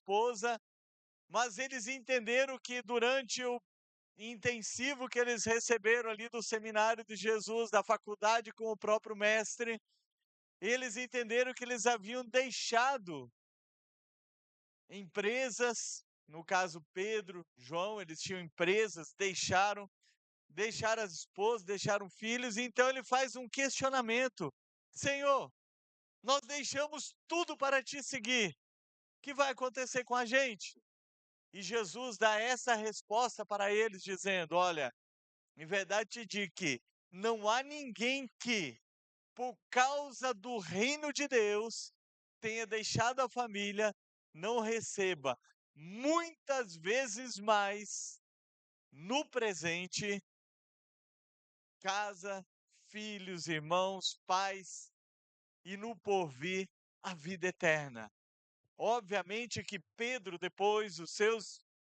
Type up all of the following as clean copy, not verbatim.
esposa, mas eles entenderam que durante o intensivo que eles receberam ali do seminário de Jesus, da faculdade com o próprio mestre, eles entenderam que eles haviam deixado empresas, no caso Pedro, João, eles tinham empresas, deixaram as esposas, deixaram filhos, então ele faz um questionamento: Senhor, nós deixamos tudo para te seguir, o que vai acontecer com a gente? E Jesus dá essa resposta para eles, dizendo: Olha, em verdade te digo que não há ninguém que, por causa do reino de Deus, tenha deixado a família, não receba muitas vezes mais no presente casa, filhos, irmãos, pais e no porvir a vida eterna. Obviamente que Pedro, depois,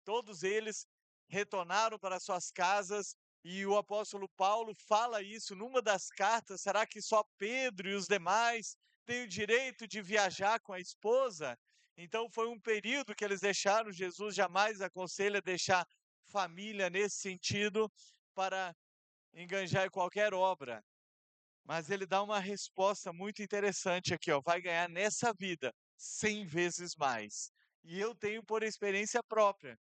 todos eles retornaram para suas casas e o apóstolo Paulo fala isso numa das cartas. Será que só Pedro e os demais têm o direito de viajar com a esposa? Então foi um período que eles deixaram. Jesus jamais aconselha deixar família nesse sentido para enganjar em qualquer obra. Mas ele dá uma resposta muito interessante aqui, ó. Vai ganhar nessa vida 100 vezes mais. E eu tenho por experiência própria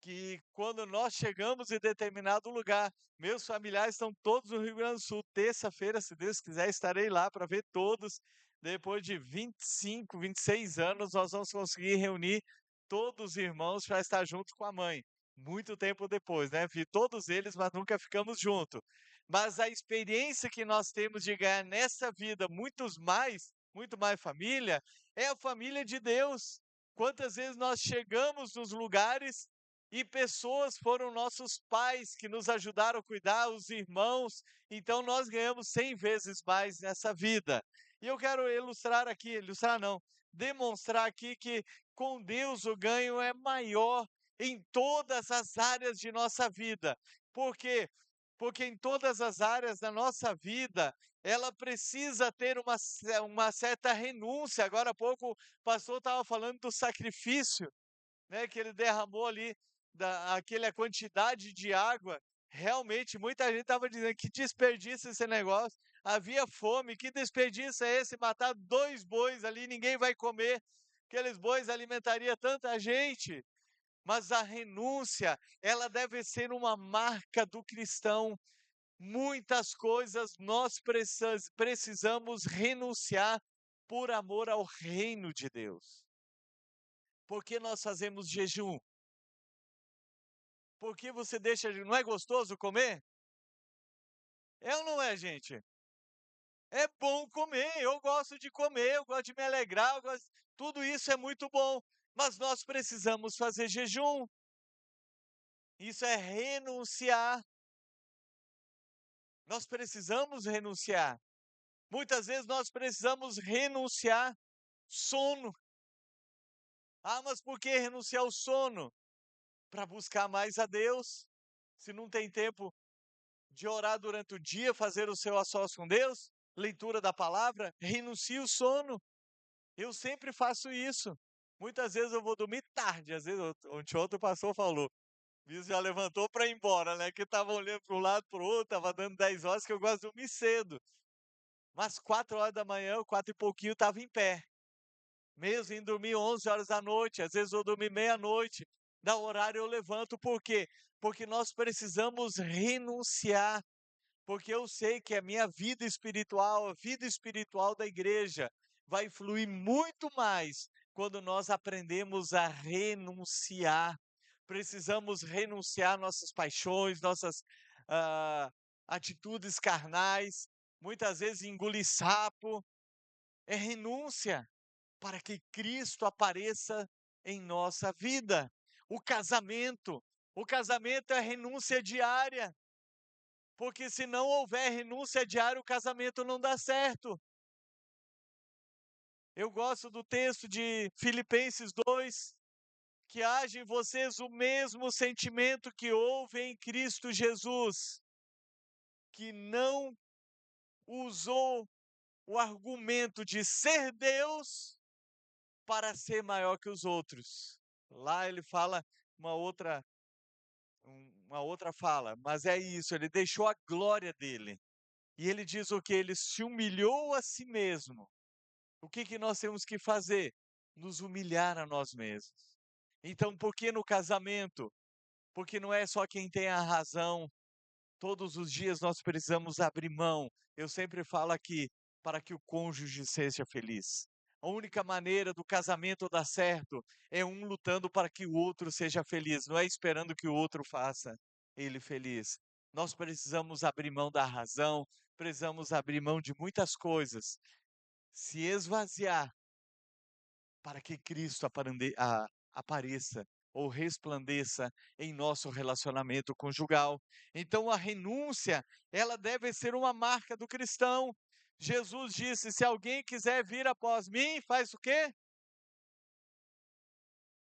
que quando nós chegamos em determinado lugar, meus familiares estão todos no Rio Grande do Sul. Terça-feira, se Deus quiser, estarei lá para ver todos. Depois de 25, 26 anos, nós vamos conseguir reunir todos os irmãos para estar junto com a mãe. Muito tempo depois, né? Vi todos eles, mas nunca ficamos juntos. Mas a experiência que nós temos de ganhar nessa vida muito mais família, é a família de Deus. Quantas vezes nós chegamos nos lugares e pessoas foram nossos pais que nos ajudaram a cuidar, os irmãos, então nós ganhamos 100 vezes mais nessa vida. E eu quero ilustrar não, demonstrar aqui que com Deus o ganho é maior em todas as áreas de nossa vida. Por quê? Porque em todas as áreas da nossa vida, ela precisa ter uma certa renúncia. Agora há pouco o pastor estava falando do sacrifício, né, que ele derramou ali, aquela quantidade de água. Realmente, muita gente estava dizendo que desperdício esse negócio. Havia fome, que desperdício é esse? Matar 2 bois ali, ninguém vai comer. Aqueles bois alimentaria tanta gente. Mas a renúncia, ela deve ser uma marca do cristão. Muitas coisas nós precisamos renunciar por amor ao reino de Deus. Por que nós fazemos jejum? Por que você deixa não é gostoso comer? É ou não é, gente? É bom comer, eu gosto de comer, eu gosto de me alegrar, tudo isso é muito bom, mas nós precisamos fazer jejum. Isso é renunciar. Nós precisamos renunciar. Muitas vezes nós precisamos renunciar sono. Ah, mas por que renunciar ao sono? Para buscar mais a Deus. Se não tem tempo de orar durante o dia, fazer o seu a sós com Deus, leitura da palavra, renuncie o sono. Eu sempre faço isso. Muitas vezes eu vou dormir tarde, às vezes ontem outro pastor falou, isso já levantou para ir embora, né? Que estava olhando para um lado, para o outro, estava dando 10 horas, que eu gosto de dormir cedo. Mas 4 horas da manhã, 4 e pouquinho, estava em pé. Mesmo em dormir 11 horas da noite, às vezes eu dormi meia-noite. Da horário eu levanto, por quê? Porque nós precisamos renunciar. Porque eu sei que a minha vida espiritual, a vida espiritual da igreja, vai fluir muito mais quando nós aprendemos a renunciar. Precisamos renunciar nossas paixões, nossas ah, atitudes carnais, muitas vezes engolir sapo. É renúncia para que Cristo apareça em nossa vida. O casamento é renúncia diária. Porque se não houver renúncia diária, o casamento não dá certo. Eu gosto do texto de Filipenses 2, que haja em vocês o mesmo sentimento que houve em Cristo Jesus, que não usou o argumento de ser Deus para ser maior que os outros. Lá ele fala uma outra uma outra fala, mas é isso, ele deixou a glória dele. E ele diz o que? Ele se humilhou a si mesmo. O que que nós temos que fazer? Nos humilhar a nós mesmos. Então, por que no casamento? Porque não é só quem tem a razão. Todos os dias nós precisamos abrir mão. Eu sempre falo aqui, para que o cônjuge seja feliz. A única maneira do casamento dar certo é um lutando para que o outro seja feliz, não é esperando que o outro faça ele feliz. Nós precisamos abrir mão da razão, precisamos abrir mão de muitas coisas, se esvaziar para que Cristo apareça ou resplandeça em nosso relacionamento conjugal. Então a renúncia, ela deve ser uma marca do cristão. Jesus disse: se alguém quiser vir após mim, faz o quê?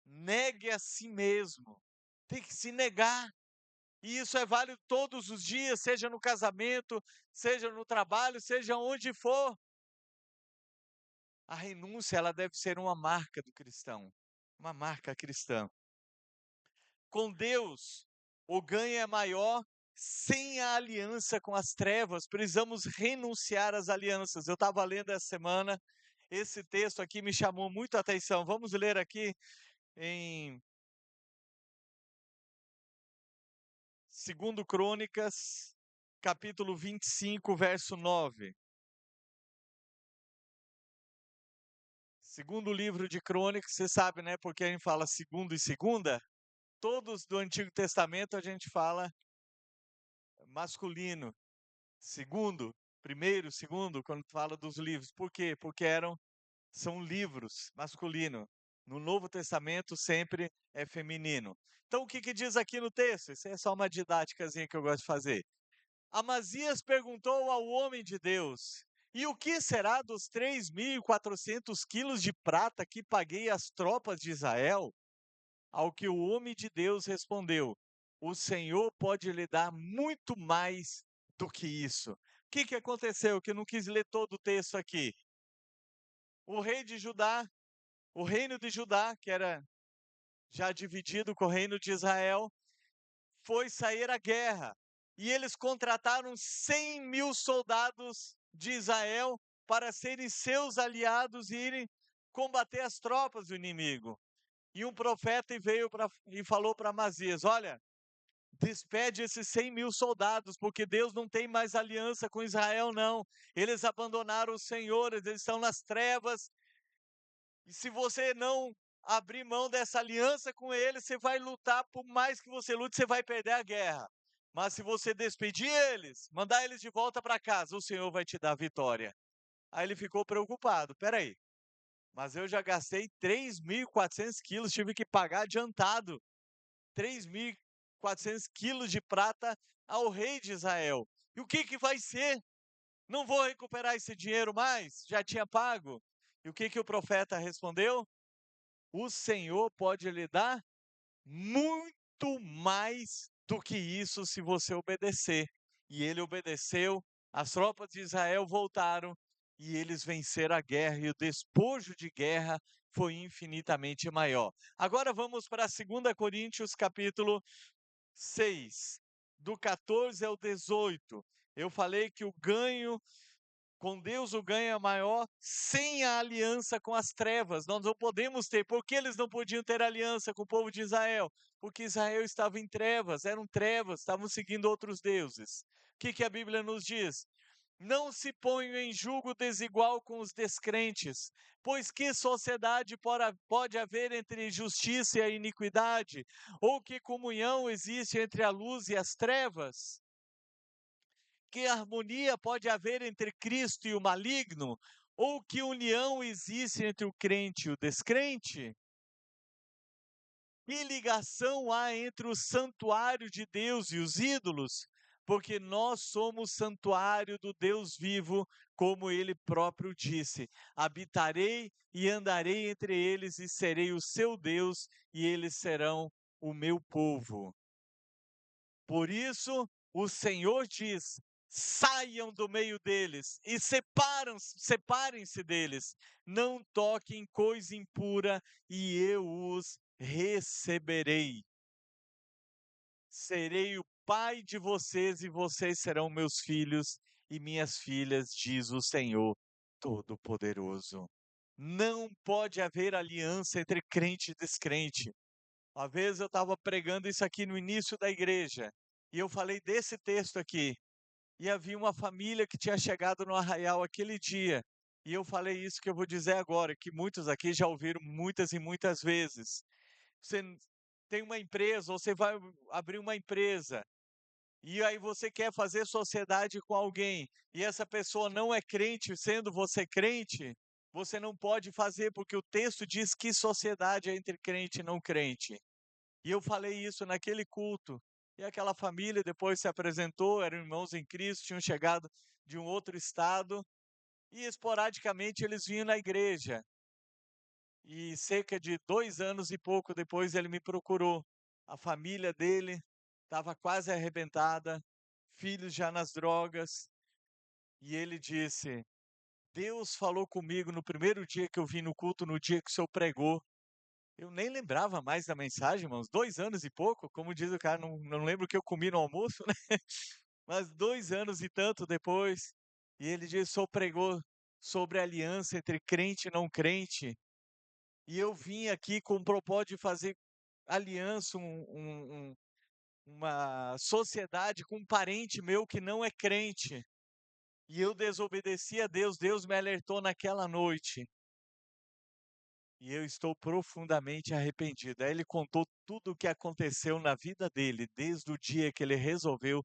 Negue a si mesmo. Tem que se negar. E isso é válido todos os dias, seja no casamento, seja no trabalho, seja onde for. A renúncia, ela deve ser uma marca do cristão, uma marca cristã. Com Deus, o ganho é maior sem a aliança com as trevas. Precisamos renunciar às alianças. Eu estava lendo essa semana, esse texto aqui me chamou muito a atenção. Vamos ler aqui em 2 Crônicas, capítulo 25, verso 9. Segundo livro de Crônicas, você sabe, né? Porque a gente fala segundo e segunda. Todos do Antigo Testamento a gente fala masculino. Segundo, primeiro, segundo, quando fala dos livros. Por quê? Porque são livros masculino. No Novo Testamento sempre é feminino. Então o que que diz aqui no texto? Isso é só uma didáticazinha que eu gosto de fazer. Amazias perguntou ao homem de Deus: e o que será dos 3.400 quilos de prata que paguei às tropas de Israel? Ao que o homem de Deus respondeu: o Senhor pode lhe dar muito mais do que isso. O que que aconteceu? Que eu não quis ler todo o texto aqui. O rei de Judá, o reino de Judá, que era já dividido com o reino de Israel, foi sair à guerra. E eles contrataram 100.000 soldados de Israel para serem seus aliados e irem combater as tropas do inimigo. E um profeta veio e falou para Amazias: olha, despede esses 100.000 soldados, porque Deus não tem mais aliança com Israel, não. Eles abandonaram o Senhor, eles estão nas trevas. E se você não abrir mão dessa aliança com eles, você vai lutar, por mais que você lute, você vai perder a guerra. Mas se você despedir eles, mandar eles de volta para casa, o Senhor vai te dar a vitória. Aí ele ficou preocupado. Peraí, mas eu já gastei 3.400 quilos, tive que pagar adiantado 3.400 quilos de prata ao rei de Israel. E o que que vai ser? Não vou recuperar esse dinheiro mais? Já tinha pago. E o que que o profeta respondeu? O Senhor pode lhe dar muito mais do que isso se você obedecer. E ele obedeceu, as tropas de Israel voltaram e eles venceram a guerra, e o despojo de guerra foi infinitamente maior. Agora vamos para 2 Coríntios, capítulo 6, do 14 ao 18. Eu falei que o ganho com Deus, o ganho é maior sem a aliança com as trevas. Nós não podemos ter. Por que eles não podiam ter aliança com o povo de Israel? Porque Israel estava em trevas, eram trevas, estavam seguindo outros deuses. O que que a Bíblia nos diz? Não se ponham em julgo desigual com os descrentes, pois que sociedade pode haver entre justiça e a iniquidade? Ou que comunhão existe entre a luz e as trevas? Que harmonia pode haver entre Cristo e o maligno? Ou que união existe entre o crente e o descrente? Que ligação há entre o santuário de Deus e os ídolos? Porque nós somos santuário do Deus vivo, como ele próprio disse: habitarei e andarei entre eles, e serei o seu Deus, e eles serão o meu povo. Por isso, o Senhor diz: saiam do meio deles e separem-se deles, não toquem coisa impura e eu os receberei. Serei o pai de vocês e vocês serão meus filhos e minhas filhas, diz o Senhor Todo-Poderoso. Não pode haver aliança entre crente e descrente. Uma vez eu estava pregando isso aqui no início da igreja, e eu falei desse texto aqui, e havia uma família que tinha chegado no Arraial aquele dia, e eu falei isso que eu vou dizer agora, que muitos aqui já ouviram muitas e muitas vezes. Você tem uma empresa, ou você vai abrir uma empresa, e aí você quer fazer sociedade com alguém, e essa pessoa não é crente, sendo você crente, você não pode fazer, porque o texto diz que sociedade é entre crente e não crente. E eu falei isso naquele culto. E aquela família depois se apresentou, eram irmãos em Cristo, tinham chegado de um outro estado, e esporadicamente eles vinham na igreja. E cerca de 2 anos e pouco depois ele me procurou. A família dele estava quase arrebentada, filhos já nas drogas, e ele disse: Deus falou comigo no primeiro dia que eu vim no culto, no dia que o senhor pregou. Eu nem lembrava mais da mensagem, irmãos. 2 anos e pouco, como diz o cara, não lembro o que eu comi no almoço, né? Mas 2 anos e tanto depois, e ele disse: o senhor pregou sobre a aliança entre crente e não crente, e eu vim aqui com o propósito de fazer aliança, uma sociedade com um parente meu que não é crente. E eu desobedeci a Deus, Deus me alertou naquela noite. E eu estou profundamente arrependido. Aí ele contou tudo o que aconteceu na vida dele, desde o dia que ele resolveu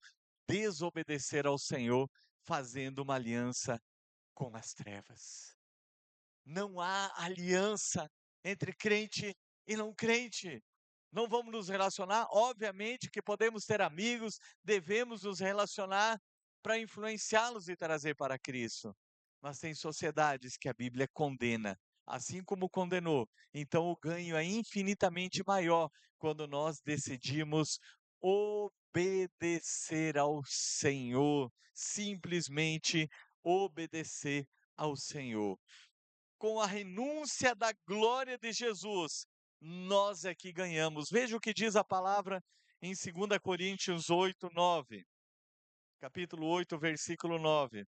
desobedecer ao Senhor, fazendo uma aliança com as trevas. Não há aliança entre crente e não crente. Não vamos nos relacionar? Obviamente que podemos ter amigos, devemos nos relacionar para influenciá-los e trazer para Cristo. Mas tem sociedades que a Bíblia condena, assim como condenou. Então o ganho é infinitamente maior quando nós decidimos obedecer ao Senhor, simplesmente obedecer ao Senhor. Com a renúncia da glória de Jesus, nós é que ganhamos. Veja o que diz a palavra em 2 Coríntios 8, 9. Capítulo 8, versículo 9.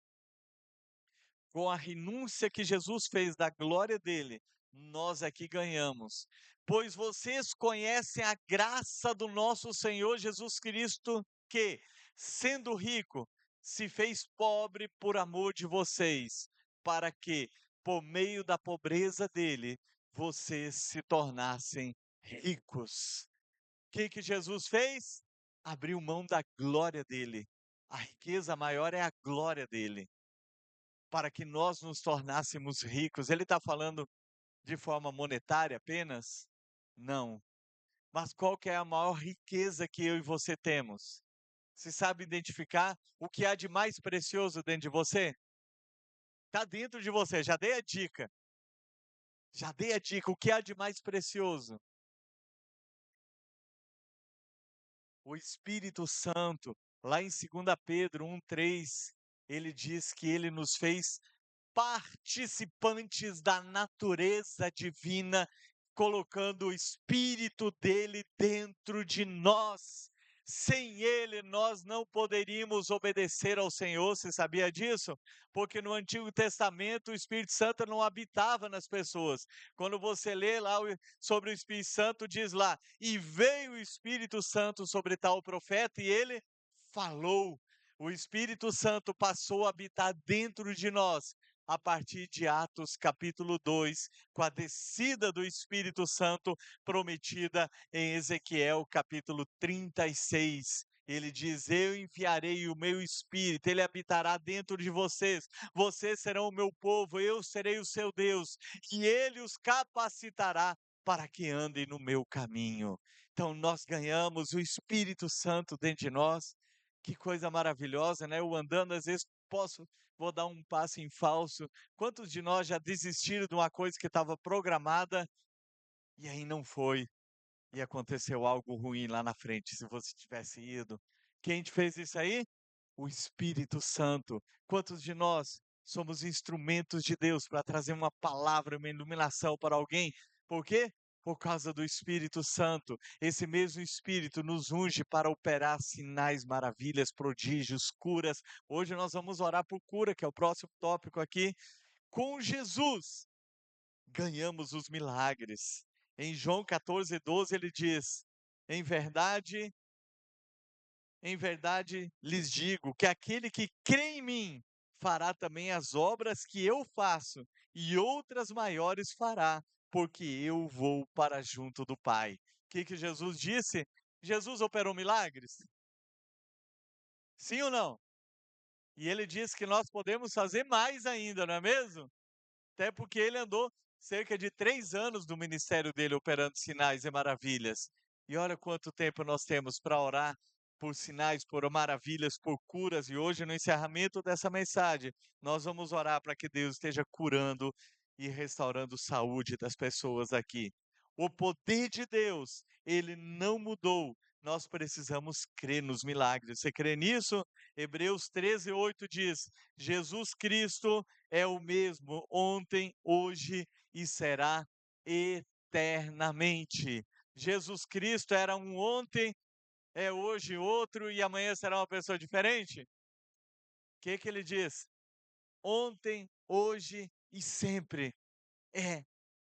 Com a renúncia que Jesus fez da glória dele, nós aqui ganhamos. Pois vocês conhecem a graça do nosso Senhor Jesus Cristo, que, sendo rico, se fez pobre por amor de vocês, para que, por meio da pobreza dele, vocês se tornassem ricos. O que que Jesus fez? Abriu mão da glória dele. A riqueza maior é a glória dele, para que nós nos tornássemos ricos. Ele está falando de forma monetária apenas? Não. Mas qual que é a maior riqueza que eu e você temos? Você sabe identificar o que há de mais precioso dentro de você? Está dentro de você, já dei a dica. Já dei a dica, o que há de mais precioso? O Espírito Santo. Lá em 2 Pedro 1,3, ele diz que ele nos fez participantes da natureza divina, colocando o Espírito dele dentro de nós. Sem ele, nós não poderíamos obedecer ao Senhor, você sabia disso? Porque no Antigo Testamento o Espírito Santo não habitava nas pessoas. Quando você lê lá sobre o Espírito Santo, diz lá: e veio o Espírito Santo sobre tal profeta, e ele falou. O Espírito Santo passou a habitar dentro de nós a partir de Atos capítulo 2, com a descida do Espírito Santo prometida em Ezequiel capítulo 36. Ele diz: eu enviarei o meu Espírito, ele habitará dentro de vocês, vocês serão o meu povo, eu serei o seu Deus, e ele os capacitará para que andem no meu caminho. Então nós ganhamos o Espírito Santo dentro de nós. Que coisa maravilhosa, né? Eu andando, às vezes vou dar um passo em falso. Quantos de nós já desistiram de uma coisa que estava programada e aí não foi? E aconteceu algo ruim lá na frente, se você tivesse ido. Quem te fez isso aí? O Espírito Santo. Quantos de nós somos instrumentos de Deus para trazer uma palavra, uma iluminação para alguém? Por quê? por causa do Espírito Santo. Esse mesmo Espírito nos unge para operar sinais, maravilhas, prodígios, curas. Hoje nós vamos orar por cura, que é o próximo tópico aqui. Com Jesus, ganhamos os milagres. Em João 14:12 ele diz: Em verdade, em verdade lhes digo que aquele que crê em mim fará também as obras que eu faço, e outras maiores fará, porque eu vou para junto do Pai. O que Jesus disse? Jesus operou milagres? Sim ou não? E ele disse que nós podemos fazer mais ainda, não é mesmo? Até porque ele andou cerca de 3 anos no ministério dele operando sinais e maravilhas. E olha quanto tempo nós temos para orar por sinais, por maravilhas, por curas. E hoje, no encerramento dessa mensagem, nós vamos orar para que Deus esteja curando e restaurando saúde das pessoas aqui. O poder de Deus, ele não mudou. Nós precisamos crer nos milagres. Você crê nisso? Hebreus 13:8 diz: Jesus Cristo é o mesmo ontem, hoje e será eternamente. Jesus Cristo era um ontem, é hoje outro e amanhã será uma pessoa diferente? O que ele diz? Ontem, hoje e sempre é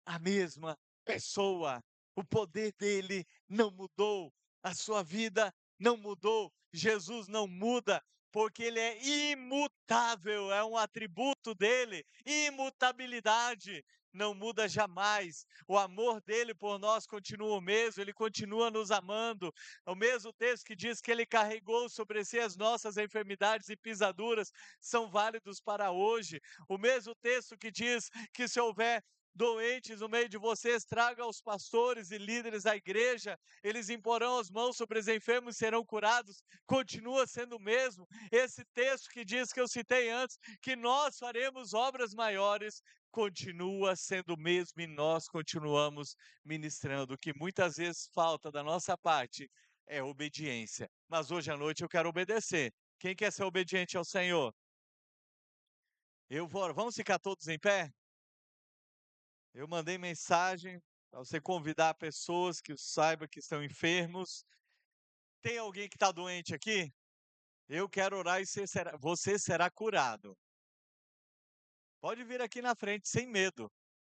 a mesma pessoa. O poder dele não mudou, a sua vida não mudou. Jesus não muda, porque ele é imutável, é um atributo dele, imutabilidade. Não muda jamais. O amor dele por nós continua o mesmo, ele continua nos amando. É o mesmo texto que diz que ele carregou sobre si as nossas enfermidades e pisaduras, são válidos para hoje. O mesmo texto que diz que se houver doentes no meio de vocês, traga aos pastores e líderes da igreja, eles imporão as mãos sobre os enfermos e serão curados, continua sendo o mesmo. Esse texto que diz que eu citei antes, que nós faremos obras maiores, continua sendo o mesmo e nós continuamos ministrando. O que muitas vezes falta da nossa parte é obediência. Mas hoje à noite eu quero obedecer. Quem quer ser obediente ao Senhor? Eu vou. Vamos ficar todos em pé? Eu mandei mensagem para você convidar pessoas que saiba que estão enfermos. Tem alguém que está doente aqui? Eu quero orar e você será curado. Pode vir aqui na frente sem medo.